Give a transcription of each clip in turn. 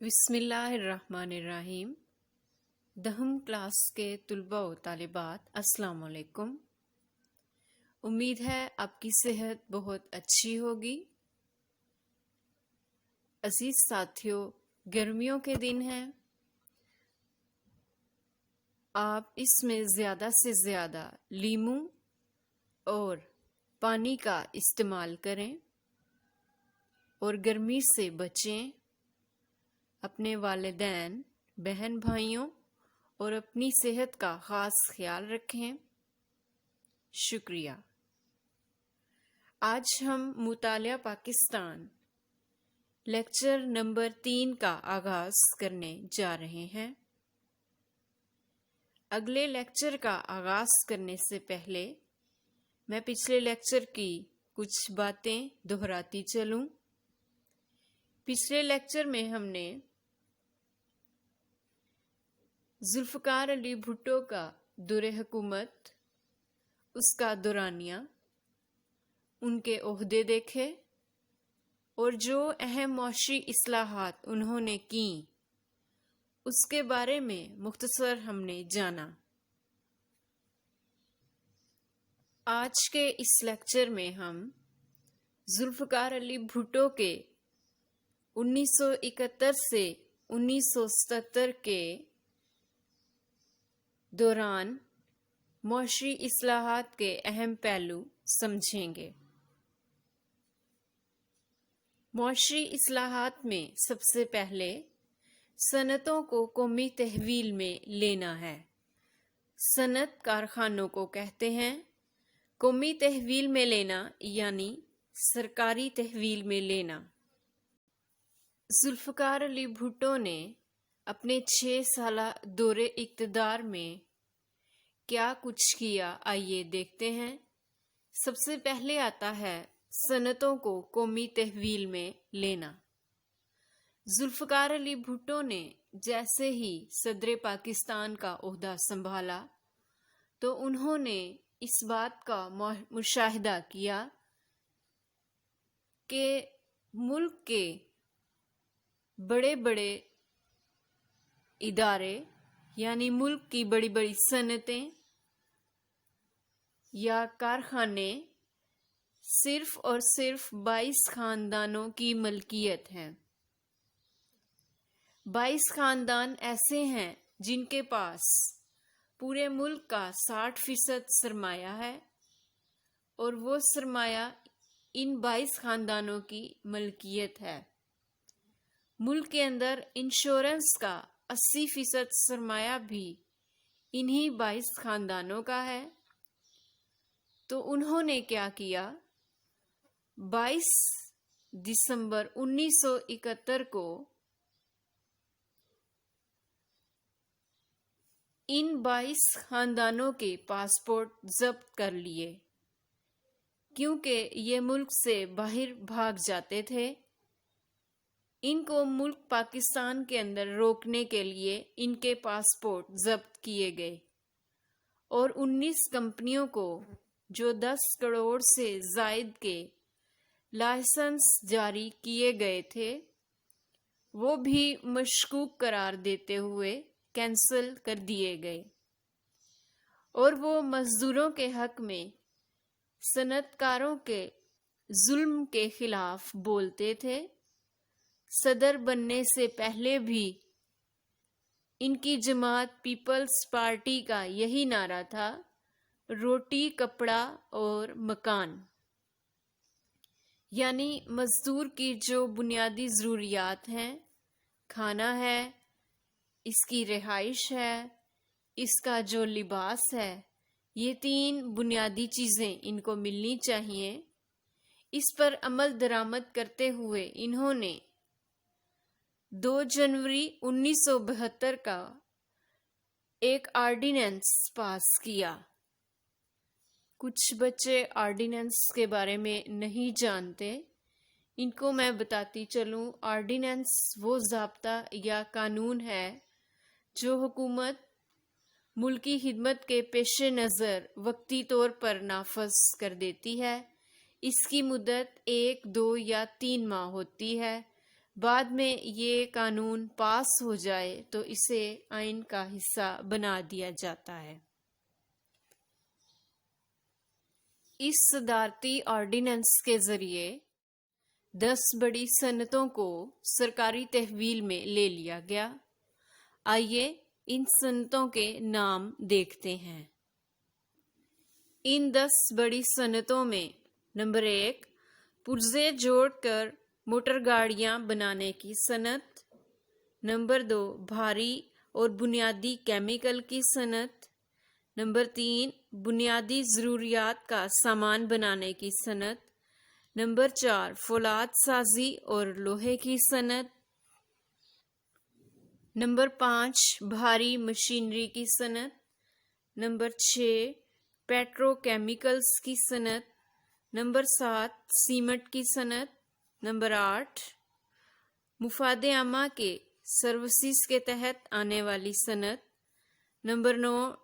بسم اللہ الرحمن الرحیم۔ 10 کلاس کے طلباء و طالبات السلام علیکم۔ امید ہے آپ کی صحت بہت اچھی ہوگی۔ عزیز ساتھیوں، گرمیوں کے دن ہیں، آپ اس میں زیادہ سے زیادہ لیموں اور پانی کا استعمال کریں اور گرمی سے بچیں۔ اپنے والدین، بہن بھائیوں اور اپنی صحت کا خاص خیال رکھیں۔ شکریہ۔ آج ہم مطالعہ پاکستان لیکچر نمبر 3 کا آغاز کرنے جا رہے ہیں۔ اگلے لیکچر کا آغاز کرنے سے پہلے میں پچھلے لیکچر کی کچھ باتیں دہراتی چلوں۔ پچھلے لیکچر میں ہم نے ذوالفقار علی بھٹو کا دور حکومت، اس کا دورانیہ، ان کے عہدے دیکھے اور جو اہم معاشی اصلاحات انہوں نے کیں اس کے بارے میں مختصر ہم نے جانا۔ آج کے اس لیکچر میں ہم ذوالفقار علی بھٹو کے 1971 سے 1977 کے دوران معاشی اصلاحات کے اہم پہلو سمجھیں گے۔ معاشی اصلاحات میں سب سے پہلے صنعتوں کو قومی تحویل میں لینا ہے۔ صنعت کارخانوں کو کہتے ہیں۔ قومی تحویل میں لینا یعنی سرکاری تحویل میں لینا۔ ذوالفقار علی بھٹو نے اپنے 6 سالہ دور اقتدار میں کیا کچھ کیا، آئیے دیکھتے ہیں۔ سب سے پہلے آتا ہے صنعتوں کو قومی تحویل میں لینا۔ ذوالفقار علی بھٹو نے جیسے ہی صدر پاکستان کا عہدہ سنبھالا تو انہوں نے اس بات کا مشاہدہ کیا کہ ملک کے بڑے بڑے ادارے یعنی ملک کی بڑی بڑی صنعتیں یا کارخانے صرف اور صرف 22 خاندانوں کی ملکیت ہیں۔ 22 خاندان ایسے ہیں جن کے پاس پورے ملک کا 60% سرمایہ ہے اور وہ سرمایہ ان 22 خاندانوں کی ملکیت ہے۔ ملک کے اندر انشورنس کا 80% سرمایہ بھی انہی 22 خاندانوں کا ہے۔ تو انہوں نے کیا کیا؟ 22 دسمبر 1971 کو ان 22 خاندانوں کے پاسپورٹ ضبط کر لیے، کیونکہ یہ ملک سے باہر بھاگ جاتے تھے۔ ان کو ملک پاکستان کے اندر روکنے کے لیے ان کے پاسپورٹ ضبط کیے گئے اور 19 کمپنیوں کو جو 10 کروڑ سے زائد کے لائسنس جاری کیے گئے تھے وہ بھی مشکوک قرار دیتے ہوئے کینسل کر دیے گئے، اور وہ مزدوروں کے حق میں صنعت کاروں کے ظلم کے خلاف بولتے تھے۔ صدر بننے سے پہلے بھی ان کی جماعت پیپلز پارٹی کا یہی نعرہ تھا، روٹی، کپڑا اور مکان، یعنی مزدور کی جو بنیادی ضروریات ہیں، کھانا ہے، اس کی رہائش ہے، اس کا جو لباس ہے، یہ 3 بنیادی چیزیں ان کو ملنی چاہیے۔ اس پر عمل درآمد کرتے ہوئے انہوں نے 2 جنوری 1972 کا ایک آرڈیننس پاس کیا۔ کچھ بچے آرڈیننس کے بارے میں نہیں جانتے، ان کو میں بتاتی چلوں۔ آرڈیننس وہ ضابطہ یا قانون ہے جو حکومت ملکی خدمت کے پیش نظر وقتی طور پر نافذ کر دیتی ہے۔ اس کی مدت 1، 2 یا 3 ماہ ہوتی ہے۔ بعد میں یہ قانون پاس ہو جائے تو اسے آئین کا حصہ بنا دیا جاتا ہے۔ اس صدارتی آرڈیننس کے ذریعے 10 بڑی صنعتوں کو سرکاری تحویل میں لے لیا گیا۔ آئیے ان صنعتوں کے نام دیکھتے ہیں۔ ان 10 بڑی صنعتوں میں نمبر 1 پرزے جوڑ کر موٹر گاڑیاں بنانے کی صنعت، نمبر 2 بھاری اور بنیادی کیمیکل کی صنعت، نمبر 3 بنیادی ضروریات کا سامان بنانے کی صنعت، نمبر 4 فولاد سازی اور لوہے کی صنعت، نمبر 5 بھاری مشینری کی صنعت، نمبر 6 پیٹرو کیمیکلز کی صنعت، نمبر 7 سیمنٹ کی صنعت، نمبر 8 مفاد عامہ کے سروسز کے تحت آنے والی صنعت، نمبر 9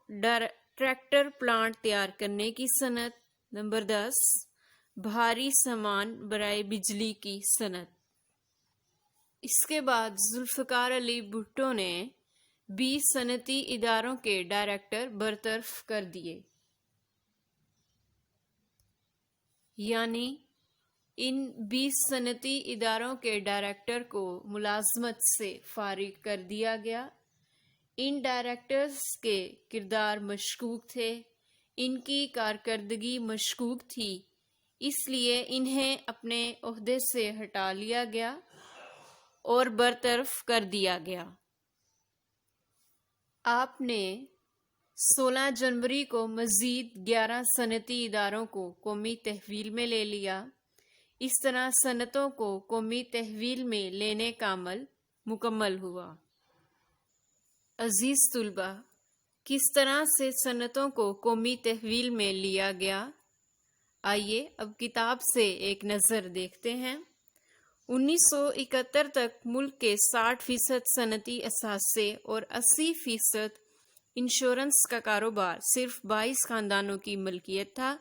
ٹریکٹر پلانٹ تیار کرنے کی صنعت، نمبر 10 بھاری سامان برائے بجلی کی صنعت۔ اس کے بعد ذوالفقار علی بھٹو نے 20 صنعتی اداروں کے ڈائریکٹر برطرف کر دیے، یعنی ان 20 صنعتی اداروں کے ڈائریکٹر کو ملازمت سے فارغ کر دیا گیا۔ ان ڈائریکٹرز کے کردار مشکوک تھے، ان کی کارکردگی مشکوک تھی، اس لیے انہیں اپنے عہدے سے ہٹا لیا گیا اور برطرف کر دیا گیا۔ آپ نے 16 جنوری کو مزید 11 صنعتی اداروں کو قومی تحویل میں لے لیا۔ اس طرح صنعتوں کو قومی تحویل میں لینے کا عمل مکمل ہوا۔ عزیز طلباء، کس طرح سے صنعتوں کو قومی تحویل میں لیا گیا؟ آئیے اب کتاب سے ایک نظر دیکھتے ہیں۔ 1971 تک ملک کے 60% صنعتی اثاثے اور 80% انشورنس کا کاروبار صرف 22 خاندانوں کی ملکیت تھا۔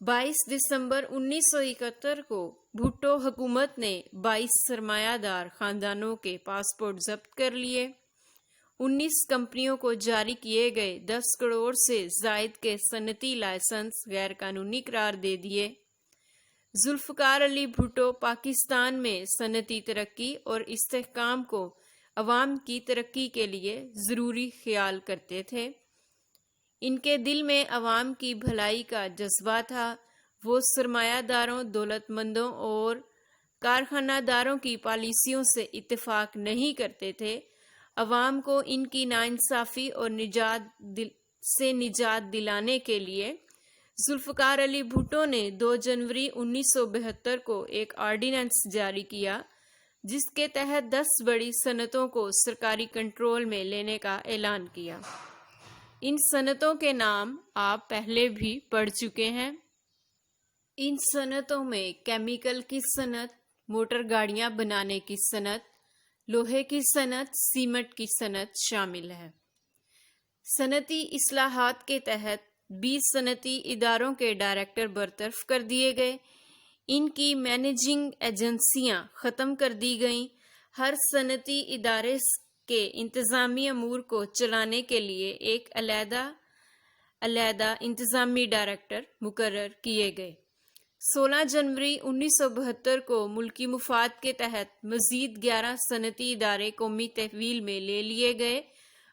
22 دسمبر 1971 کو بھٹو حکومت نے 22 سرمایہ دار خاندانوں کے پاسپورٹ ضبط کر لیے۔ 19 کمپنیوں کو جاری کیے گئے 10 کروڑ سے زائد کے صنعتی لائسنس غیر قانونی قرار دے دیے۔ ذوالفقار علی بھٹو پاکستان میں صنعتی ترقی اور استحکام کو عوام کی ترقی کے لیے ضروری خیال کرتے تھے۔ ان کے دل میں عوام کی بھلائی کا جذبہ تھا۔ وہ سرمایہ داروں، دولت مندوں اور کارخانہ داروں کی پالیسیوں سے اتفاق نہیں کرتے تھے۔ عوام کو ان کی ناانصافی اور نجات دلانے کے لیے ذوالفقار علی بھٹو نے 2 جنوری 1972 کو ایک آرڈیننس جاری کیا، جس کے تحت 10 بڑی صنعتوں کو سرکاری کنٹرول میں لینے کا اعلان کیا۔ ان صنعتوں کے نام آپ پہلے بھی پڑھ چکے ہیں۔ ان صنعتوں میں کیمیکل کی صنعت، موٹر گاڑیاں بنانے کی صنعت، لوہے کی صنعت، سیمنٹ کی صنعت شامل ہے۔ صنعتی اصلاحات کے تحت 20 صنعتی اداروں کے ڈائریکٹر برطرف کر دیے گئے، ان کی مینیجنگ ایجنسیاں ختم کر دی گئیں۔ ہر صنعتی ادارے کے انتظامی امور کو چلانے کے لیے ایک علیحدہ انتظامی ڈائریکٹر مقرر کیے گئے۔ 16 جنوری 1972 کو ملکی مفاد کے تحت مزید 11 صنعتی ادارے قومی تحویل میں لے لیے گئے۔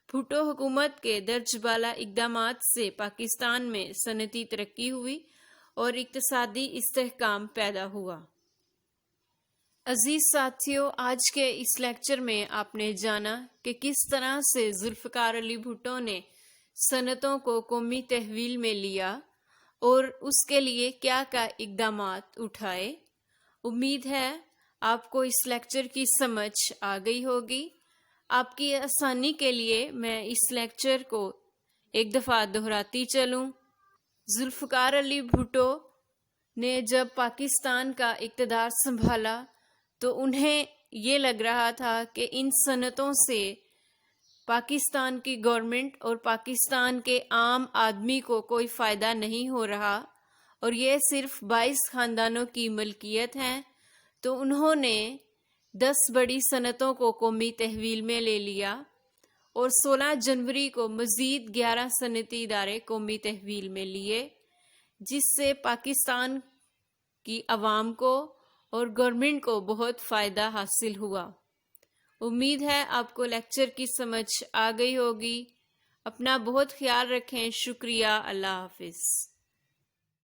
بھٹو حکومت کے درج بالا اقدامات سے پاکستان میں صنعتی ترقی ہوئی اور اقتصادی استحکام پیدا ہوا۔ عزیز ساتھیو، آج کے اس لیکچر میں آپ نے جانا کہ کس طرح سے ذوالفقار علی بھٹو نے صنعتوں کو قومی تحویل میں لیا اور اس کے لیے کیا اقدامات اٹھائے۔ امید ہے آپ کو اس لیکچر کی سمجھ آ گئی ہوگی۔ آپ کی آسانی کے لیے میں اس لیکچر کو ایک دفعہ دہراتی چلوں۔ ذوالفقار علی بھٹو نے جب پاکستان کا اقتدار سنبھالا تو انہیں یہ لگ رہا تھا کہ ان صنعتوں سے پاکستان کی گورنمنٹ اور پاکستان کے عام آدمی کو کوئی فائدہ نہیں ہو رہا اور یہ صرف 22 خاندانوں کی ملکیت ہیں، تو انہوں نے 10 بڑی صنعتوں کو قومی تحویل میں لے لیا اور 16 جنوری کو مزید 11 صنعتی ادارے قومی تحویل میں لیے، جس سے پاکستان کی عوام کو اور گورنمنٹ کو بہت فائدہ حاصل ہوا۔ امید ہے آپ کو لیکچر کی سمجھ آ گئی ہوگی۔ اپنا بہت خیال رکھیں۔ شکریہ۔ اللہ حافظ۔